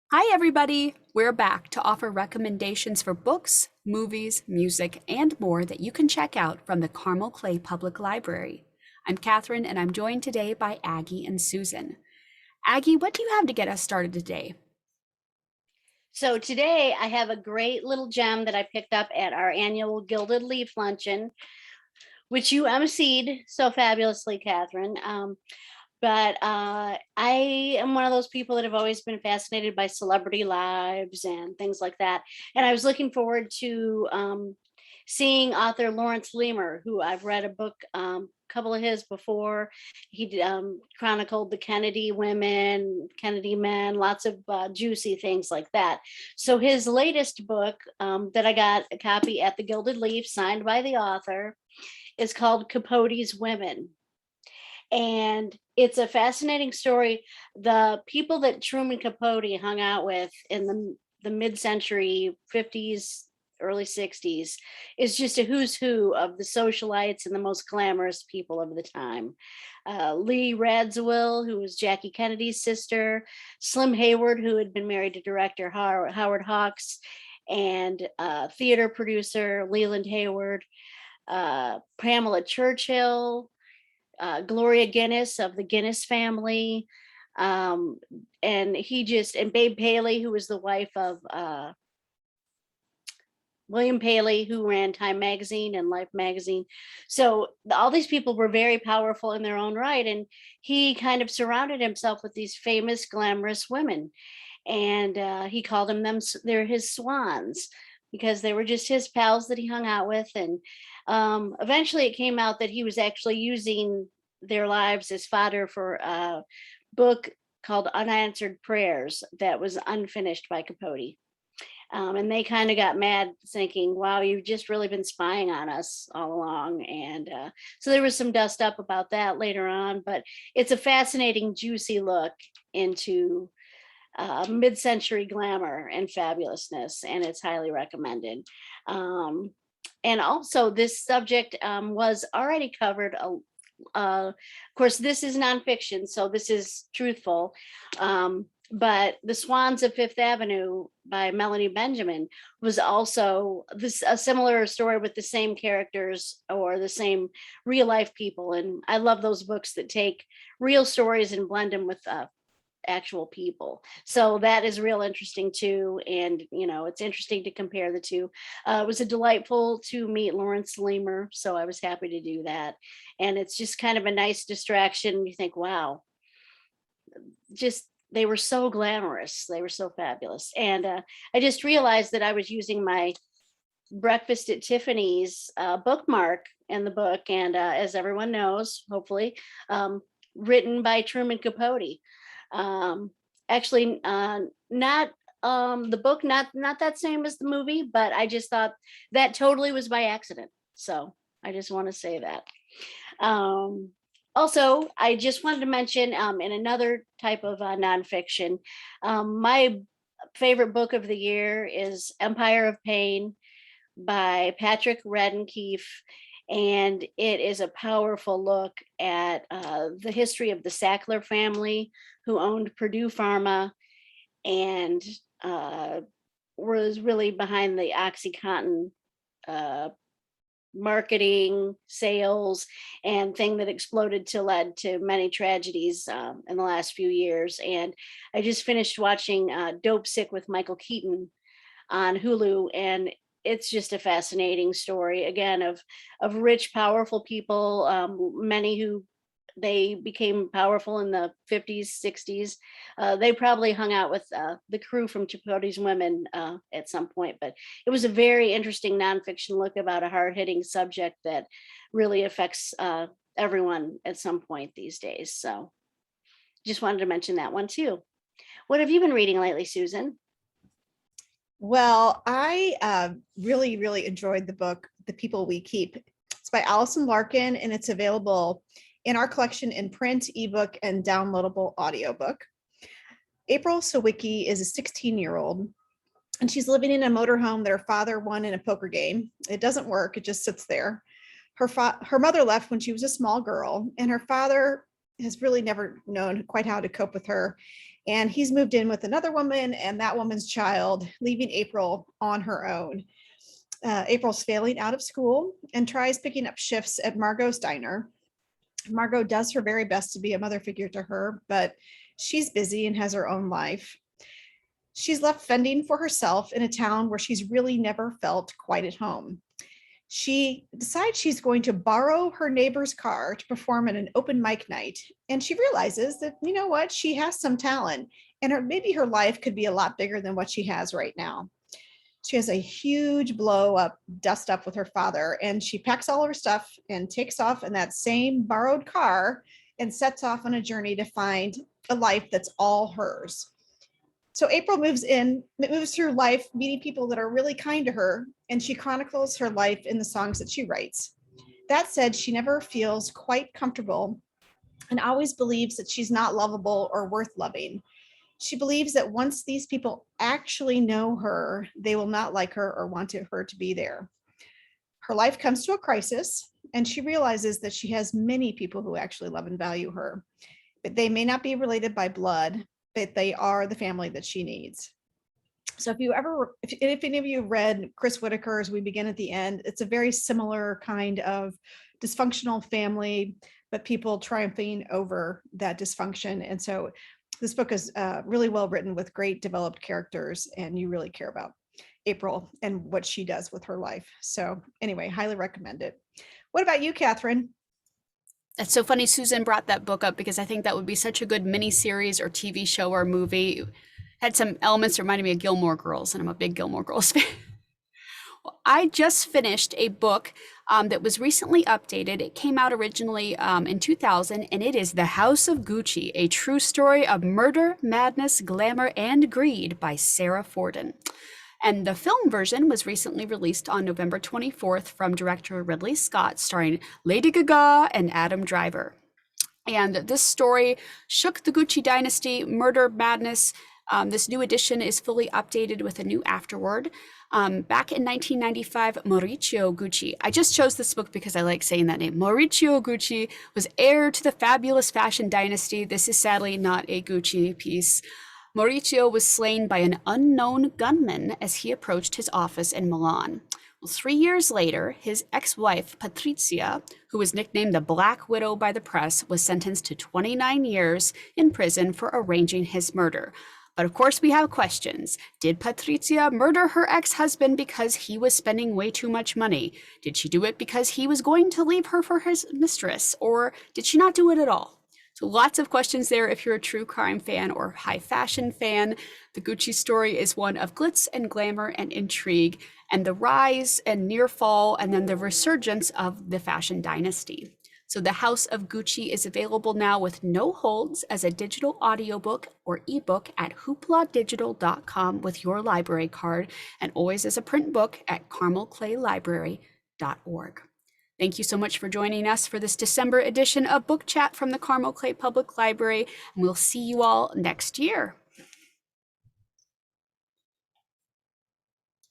Hi, everybody! We're back to offer recommendations for books, movies, music, and more that you can check out from the Carmel Clay Public Library. I'm Catherine, and I'm joined today by Aggie and Susan. Aggie, what do you have to get us started today? So today I have a great little gem that I picked up at our annual Gilded Leaf Luncheon, which you emceed so fabulously, Catherine. But I am one of those people that have always been fascinated by celebrity lives and things like that. And I was looking forward to seeing author Laurence Leamer, who I've read a book, couple of his before. He chronicled the Kennedy women, Kennedy men, lots of juicy things like that. So his latest book that I got a copy at the Gilded Leaf, signed by the author, is called Capote's Women. And it's a fascinating story. The people that Truman Capote hung out with in the mid-century 50s, early 60s is just a who's who of the socialites and the most glamorous people of the time. Lee Radziwill, who was Jackie Kennedy's sister, Slim Hayward, who had been married to director Howard Hawks, and theater producer Leland Hayward, Pamela Churchill, Gloria Guinness of the Guinness family. And Babe Paley, who was the wife of William Paley, who ran Time Magazine and Life Magazine. So all these people were very powerful in their own right. And he kind of surrounded himself with these famous, glamorous women. And he called they're his swans, because they were just his pals that he hung out with. And eventually it came out that he was actually using their lives as fodder for a book called Unanswered Prayers that was unfinished by Capote. And they kind of got mad, thinking, wow, you've just really been spying on us all along. And so there was some dust up about that later on, but it's a fascinating, juicy look into mid-century glamour and fabulousness, and it's highly recommended. And also, this subject was already covered. Of course, this is nonfiction, so this is truthful. But The Swans of Fifth Avenue by Melanie Benjamin was also a similar story with the same characters or the same real life people. And I love those books that take real stories and blend them with actual people. So that is real interesting too. And, it's interesting to compare the two. It was a delightful to meet Laurence Leamer. So I was happy to do that. And it's just kind of a nice distraction. You think, wow, just they were so glamorous. They were so fabulous. And I just realized that I was using my Breakfast at Tiffany's bookmark in the book. And as everyone knows, hopefully, written by Truman Capote. Actually, not the book, not that same as the movie, but I just thought that totally was by accident. So I just want to say that. Also, I just wanted to mention in another type of nonfiction, my favorite book of the year is Empire of Pain by Patrick Radden Keefe. And it is a powerful look at the history of the Sackler family, who owned Purdue Pharma and was really behind the OxyContin marketing, sales, and thing that exploded to led to many tragedies in the last few years. And I just finished watching Dope Sick with Michael Keaton on Hulu, and it's just a fascinating story again of rich, powerful people, many who they became powerful in the 50s, 60s. They probably hung out with the crew from Chipote's Women at some point, but it was a very interesting nonfiction look about a hard-hitting subject that really affects everyone at some point these days. So just wanted to mention that one too. What have you been reading lately, Susan? Well, I really, really enjoyed the book, The People We Keep. It's by Allison Larkin, and it's available in our collection in print, ebook, and downloadable audiobook. April Sawicki is a 16-year-old, and she's living in a motorhome that her father won in a poker game. It doesn't work, it just sits there. Her mother left when she was a small girl, and her father has really never known quite how to cope with her. And he's moved in with another woman and that woman's child, leaving April on her own. April's failing out of school and tries picking up shifts at Margot's diner. Margot does her very best to be a mother figure to her, but she's busy and has her own life. She's left fending for herself in a town where she's really never felt quite at home. She decides she's going to borrow her neighbor's car to perform at an open mic night. And she realizes that, you know what, she has some talent and maybe her life could be a lot bigger than what she has right now. She has a huge blow up, dust up with her father, and she packs all of her stuff and takes off in that same borrowed car and sets off on a journey to find a life that's all hers. So April moves through life, meeting people that are really kind to her, and she chronicles her life in the songs that she writes. That said, she never feels quite comfortable and always believes that she's not lovable or worth loving. She believes that once these people actually know her, they will not like her or want her to be there. Her life comes to a crisis, and she realizes that she has many people who actually love and value her, but they may not be related by blood, but they are the family that she needs. So if any of you read Chris Whitaker's We Begin at the End, it's a very similar kind of dysfunctional family, but people triumphing over that dysfunction. And so this book is really well written with great developed characters, and you really care about April and what she does with her life. So anyway, highly recommend it. What about you, Catherine? That's so funny Susan brought that book up because I think that would be such a good mini series or TV show or movie. It had some elements that reminded me of Gilmore Girls, and I'm a big Gilmore Girls fan. Well, I just finished a book that was recently updated. It came out originally in 2000, and it is The House of Gucci, a true story of murder, madness, glamour, and greed by Sara Forden. And the film version was recently released on November 24th from director Ridley Scott, starring Lady Gaga and Adam Driver. And this story shook the Gucci dynasty, murder, madness. This new edition is fully updated with a new afterword. Back in 1995, Maurizio Gucci, I just chose this book because I like saying that name. Maurizio Gucci was heir to the fabulous fashion dynasty. This is sadly not a Gucci piece. Maurizio was slain by an unknown gunman as he approached his office in Milan. Well, 3 years later, his ex-wife, Patrizia, who was nicknamed the Black Widow by the press, was sentenced to 29 years in prison for arranging his murder. But of course, we have questions. Did Patrizia murder her ex-husband because he was spending way too much money? Did she do it because he was going to leave her for his mistress? Or did she not do it at all? So lots of questions there if you're a true crime fan or high fashion fan. The Gucci story is one of glitz and glamour and intrigue, and the rise and near fall, and then the resurgence of the fashion dynasty. So The House of Gucci is available now with no holds as a digital audiobook or ebook at hoopladigital.com with your library card, and always as a print book at carmelclaylibrary.org. Thank you so much for joining us for this December edition of Book Chat from the Carmel Clay Public Library, and we'll see you all next year.